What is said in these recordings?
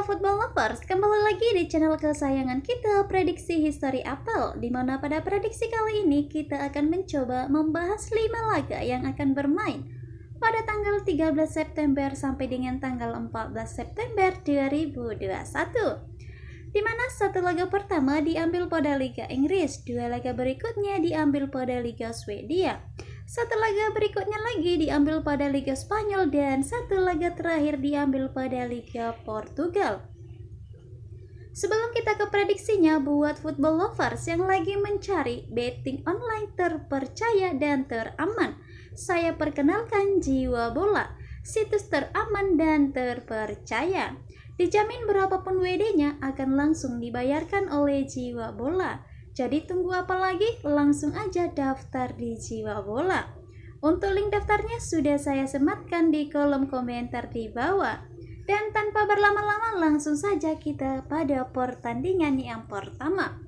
Halo Football Lovers, kembali lagi di channel kesayangan kita, Prediksi History Apel, di mana pada prediksi kali ini kita akan mencoba membahas 5 laga yang akan bermain pada tanggal 13 September sampai dengan tanggal 14 September 2021. Di mana satu laga pertama diambil pada Liga Inggris, dua laga berikutnya diambil pada Liga Swedia, satu laga berikutnya lagi diambil pada Liga Spanyol, dan satu laga terakhir diambil pada Liga Portugal. Sebelum kita ke prediksinya, buat football lovers yang lagi mencari betting online terpercaya dan teraman, saya perkenalkan Jiwa Bola, situs teraman dan terpercaya. Dijamin berapapun WD-nya akan langsung dibayarkan oleh Jiwa Bola. Jadi tunggu apa lagi? Langsung aja daftar di Jiwa Bola. Untuk link daftarnya sudah saya sematkan di kolom komentar di bawah. Dan tanpa berlama-lama langsung saja kita pada pertandingan yang pertama.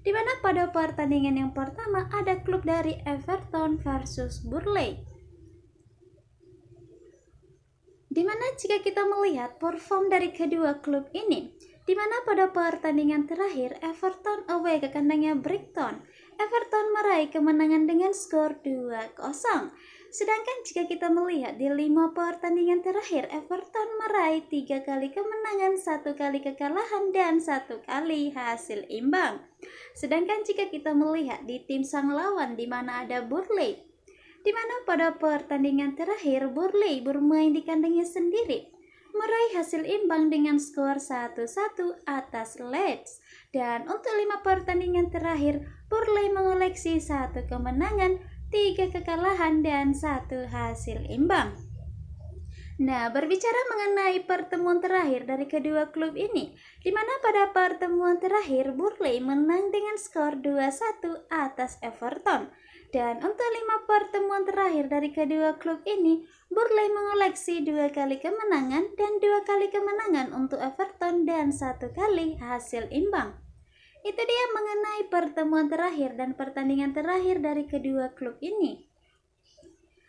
Di mana pada pertandingan yang pertama ada klub dari Everton versus Burnley. Di mana jika kita melihat perform dari kedua klub ini, di mana pada pertandingan terakhir Everton away ke kandangnya Brighton, Everton meraih kemenangan dengan skor 2-0. Sedangkan jika kita melihat di 5 pertandingan terakhir, Everton meraih 3 kali kemenangan, 1 kali kekalahan, dan 1 kali hasil imbang. Sedangkan jika kita melihat di tim sang lawan, di mana ada Burnley, di mana pada pertandingan terakhir Burnley bermain di kandangnya sendiri, meraih hasil imbang dengan skor 1-1 atas Leeds. Dan untuk 5 pertandingan terakhir, Burnley mengoleksi 1 kemenangan, 3 kekalahan, dan 1 hasil imbang. Nah, berbicara mengenai pertemuan terakhir dari kedua klub ini, di mana pada pertemuan terakhir Burnley menang dengan skor 2-1 atas Everton. Dan untuk 5 pertemuan terakhir dari kedua klub ini, Burnley mengoleksi 2 kali kemenangan dan 2 kali kemenangan untuk Everton dan 1 kali hasil imbang. Itu dia mengenai pertemuan terakhir dan pertandingan terakhir dari kedua klub ini.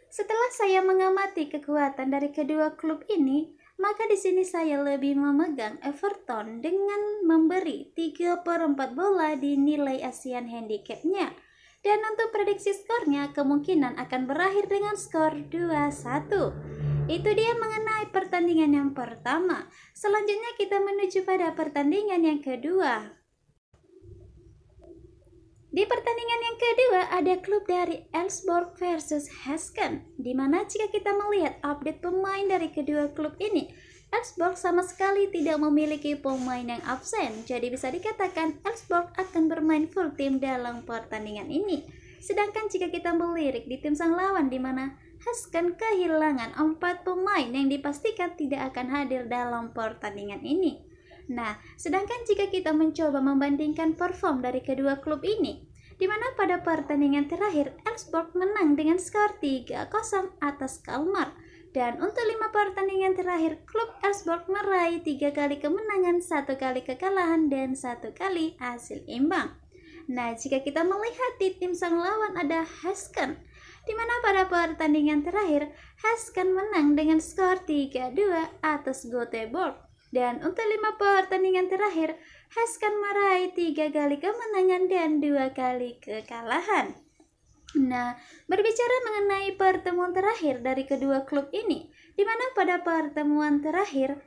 Setelah saya mengamati kekuatan dari kedua klub ini, maka di sini saya lebih memegang Everton dengan memberi 3/4 bola di nilai Asian Handicap-nya. Dan untuk prediksi skornya kemungkinan akan berakhir dengan skor 2-1. Itu dia mengenai pertandingan yang pertama. Selanjutnya kita menuju pada pertandingan yang kedua. Di pertandingan yang kedua ada klub dari Elfsborg versus Häcken, di mana jika kita melihat update pemain dari kedua klub ini, Elfsborg sama sekali tidak memiliki pemain yang absen, jadi bisa dikatakan Elfsborg akan bermain full tim dalam pertandingan ini. Sedangkan jika kita melirik di tim sang lawan, di mana Häcken kehilangan 4 pemain yang dipastikan tidak akan hadir dalam pertandingan ini. Nah, sedangkan jika kita mencoba membandingkan perform dari kedua klub ini, di mana pada pertandingan terakhir Elfsborg menang dengan skor 3-0 atas Kalmar. Dan untuk 5 pertandingan terakhir, klub Elfsborg meraih 3 kali kemenangan, 1 kali kekalahan, dan 1 kali hasil imbang. Nah, jika kita melihat di tim sang lawan ada Häcken, di mana pada pertandingan terakhir Häcken menang dengan skor 3-2 atas Göteborg. Dan untuk 5 pertandingan terakhir, Häcken meraih 3 kali kemenangan dan 2 kali kekalahan. Nah, berbicara mengenai pertemuan terakhir dari kedua klub ini, di mana pada pertemuan terakhir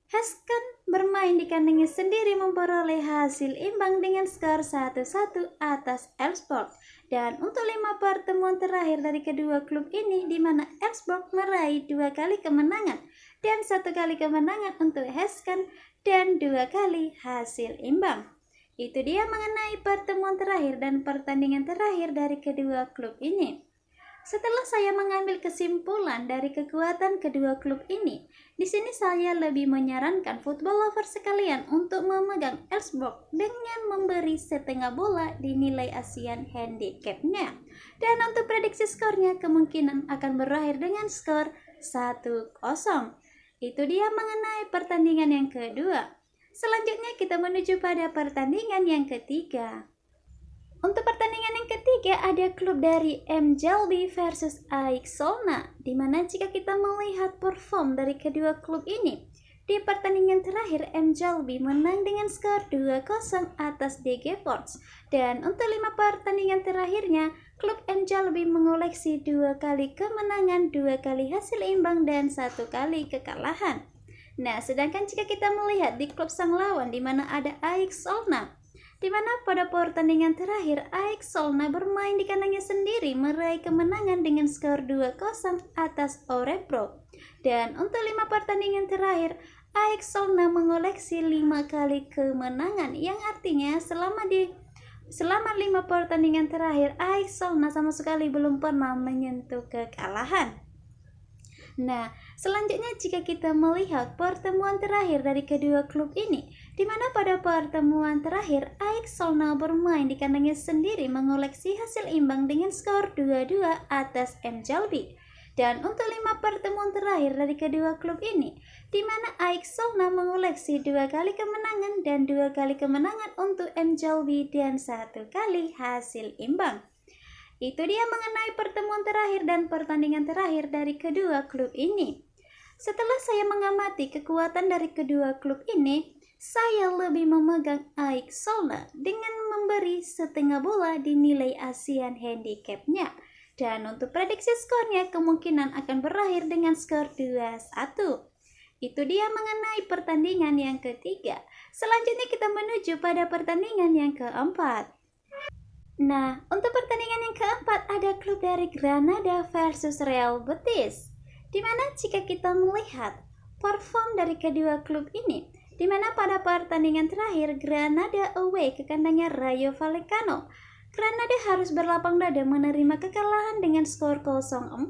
Häcken bermain di kandangnya sendiri memperoleh hasil imbang dengan skor 1-1 atas Elfsborg. Dan untuk 5 pertemuan terakhir dari kedua klub ini, di mana Elfsborg meraih 2 kali kemenangan dan 1 kali kemenangan untuk Häcken dan 2 kali hasil imbang. Itu dia mengenai pertemuan terakhir dan pertandingan terakhir dari kedua klub ini. Setelah saya mengambil kesimpulan dari kekuatan kedua klub ini, di sini saya lebih menyarankan football lover sekalian untuk memegang Elfsborg dengan memberi setengah bola di nilai Asian Handicap-nya. Dan untuk prediksi skornya kemungkinan akan berakhir dengan skor 1-0. Itu dia mengenai pertandingan yang kedua. Selanjutnya kita menuju pada pertandingan yang ketiga. Untuk pertandingan yang ketiga ada klub dari Mjällby versus AIK Solna, di mana jika kita melihat perform dari kedua klub ini, Di pertandingan terakhir, M. Jalbi menang dengan skor 2-0 atas DG Force. Dan untuk 5 pertandingan terakhirnya, klub M. Jalbi mengoleksi 2 kali kemenangan, 2 kali hasil imbang, dan 1 kali kekalahan. Nah, sedangkan jika kita melihat di klub sang lawan di mana ada AEK Solna, di mana pada pertandingan terakhir AEK Solna bermain di kandangnya sendiri meraih kemenangan dengan skor 2-0 atas Örebro. Dan untuk 5 pertandingan terakhir, AEK Solna mengoleksi 5 kali kemenangan, yang artinya selama 5 pertandingan terakhir AEK Solna sama sekali belum pernah menyentuh kekalahan. Nah, selanjutnya jika kita melihat pertemuan terakhir dari kedua klub ini, di mana pada pertemuan terakhir AEK Solna bermain di kandangnya sendiri mengoleksi hasil imbang dengan skor 2-2 atas M. Jalbi. Dan untuk 5 pertemuan terakhir dari kedua klub ini, di mana AEK Solna mengoleksi 2 kali kemenangan dan 2 kali kemenangan untuk M. Jalbi dan 1 kali hasil imbang. Itu dia mengenai pertemuan terakhir dan pertandingan terakhir dari kedua klub ini. Setelah saya mengamati kekuatan dari kedua klub ini, saya lebih memegang AEK Solna dengan memberi setengah bola di nilai ASEAN handicap-nya. Dan untuk prediksi skornya kemungkinan akan berakhir dengan skor 2-1. Itu dia mengenai pertandingan yang ketiga. Selanjutnya kita menuju pada pertandingan yang keempat. Nah, untuk pertandingan yang keempat ada klub dari Granada versus Real Betis. Di mana jika kita melihat perform dari kedua klub ini, di mana pada pertandingan terakhir Granada away ke kandangnya Rayo Vallecano, Granada harus berlapang dada menerima kekalahan dengan skor 0-4.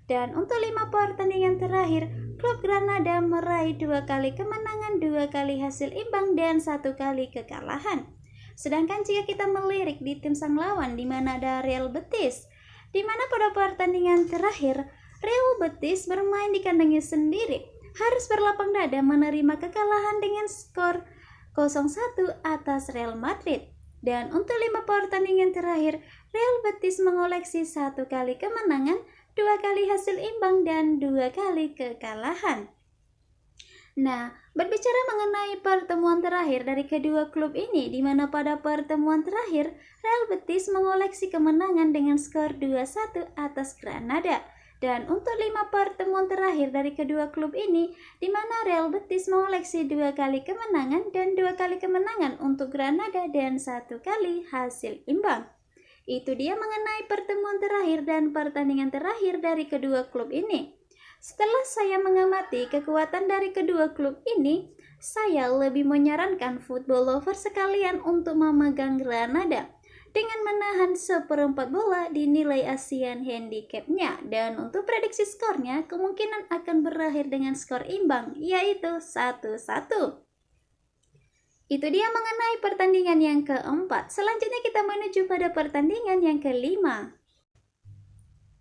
Dan untuk 5 pertandingan terakhir, klub Granada meraih 2 kali kemenangan, 2 kali hasil imbang, dan 1 kali kekalahan. Sedangkan jika kita melirik di tim sang lawan di mana ada Real Betis, di mana pada pertandingan terakhir Real Betis bermain di kandangnya sendiri, harus berlapang dada menerima kekalahan dengan skor 0-1 atas Real Madrid. Dan untuk 5 pertandingan terakhir, Real Betis mengoleksi 1 kali kemenangan, 2 kali hasil imbang, dan 2 kali kekalahan. Nah, berbicara mengenai pertemuan terakhir dari kedua klub ini, di mana pada pertemuan terakhir Real Betis mengoleksi kemenangan dengan skor 2-1 atas Granada. Dan untuk 5 pertemuan terakhir dari kedua klub ini, di mana Real Betis mengoleksi 2 kali kemenangan dan 2 kali kemenangan untuk Granada dan 1 kali hasil imbang. Itu dia mengenai pertemuan terakhir dan pertandingan terakhir dari kedua klub ini. Setelah saya mengamati kekuatan dari kedua klub ini, saya lebih menyarankan football lover sekalian untuk memegang Granada dengan menahan 1/4 bola di nilai ASEAN handicap-nya. Dan untuk prediksi skornya kemungkinan akan berakhir dengan skor imbang, yaitu 1-1. Itu dia mengenai pertandingan yang keempat. Selanjutnya kita menuju pada pertandingan yang kelima.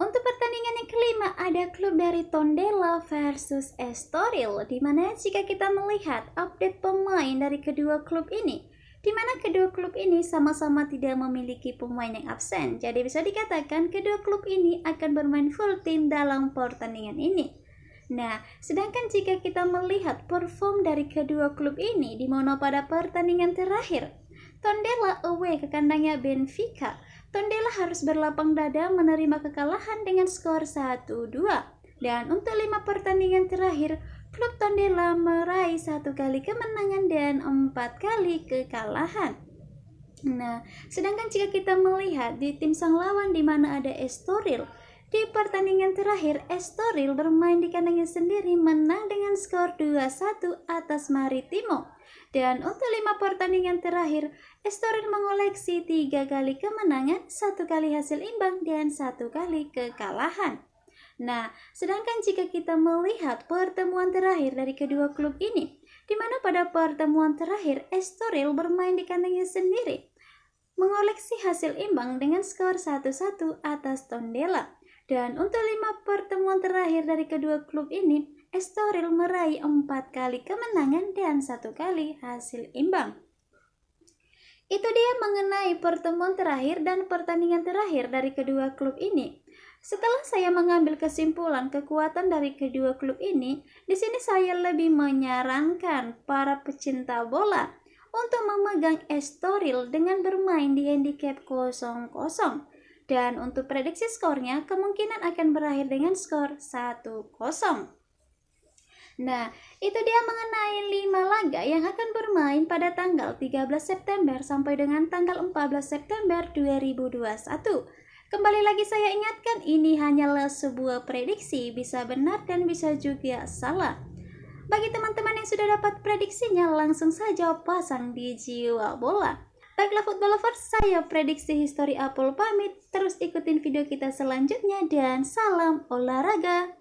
Untuk pertandingan yang kelima ada klub dari Tondela versus Estoril, di mana jika kita melihat update pemain dari kedua klub ini, di mana kedua klub ini sama-sama tidak memiliki pemain yang absen. Jadi bisa dikatakan kedua klub ini akan bermain full tim dalam pertandingan ini. Nah, sedangkan jika kita melihat perform dari kedua klub ini, di mana pada pertandingan terakhir Tondela away ke kandangnya Benfica, Tondela harus berlapang dada menerima kekalahan dengan skor 1-2. Dan untuk 5 pertandingan terakhir, klub Tondela meraih 1 kali kemenangan dan 4 kali kekalahan. Nah, sedangkan jika kita melihat di tim sang lawan di mana ada Estoril, di pertandingan terakhir Estoril bermain di kandangnya sendiri menang dengan skor 2-1 atas Maritimo. Dan untuk 5 pertandingan terakhir, Estoril mengoleksi 3 kali kemenangan, 1 kali hasil imbang, dan 1 kali kekalahan. Nah, sedangkan jika kita melihat pertemuan terakhir dari kedua klub ini, di mana pada pertemuan terakhir Estoril bermain di kandangnya sendiri, mengoleksi hasil imbang dengan skor 1-1 atas Tondela. Dan untuk 5 pertemuan terakhir dari kedua klub ini, Estoril meraih 4 kali kemenangan dan 1 kali hasil imbang. Itu dia mengenai pertemuan terakhir dan pertandingan terakhir dari kedua klub ini. Setelah saya mengambil kesimpulan kekuatan dari kedua klub ini, di sini saya lebih menyarankan para pecinta bola untuk memegang Estoril dengan bermain di handicap 0-0. Dan untuk prediksi skornya kemungkinan akan berakhir dengan skor 1-0. Nah, itu dia mengenai 5 laga yang akan bermain pada tanggal 13 September sampai dengan tanggal 14 September 2021. Kembali lagi saya ingatkan, ini hanyalah sebuah prediksi, bisa benar dan bisa juga salah. Bagi teman-teman yang sudah dapat prediksinya, langsung saja pasang di Jiwa Bola. Baiklah football lovers, saya prediksi History Apple pamit. Terus ikutin video kita selanjutnya dan salam olahraga.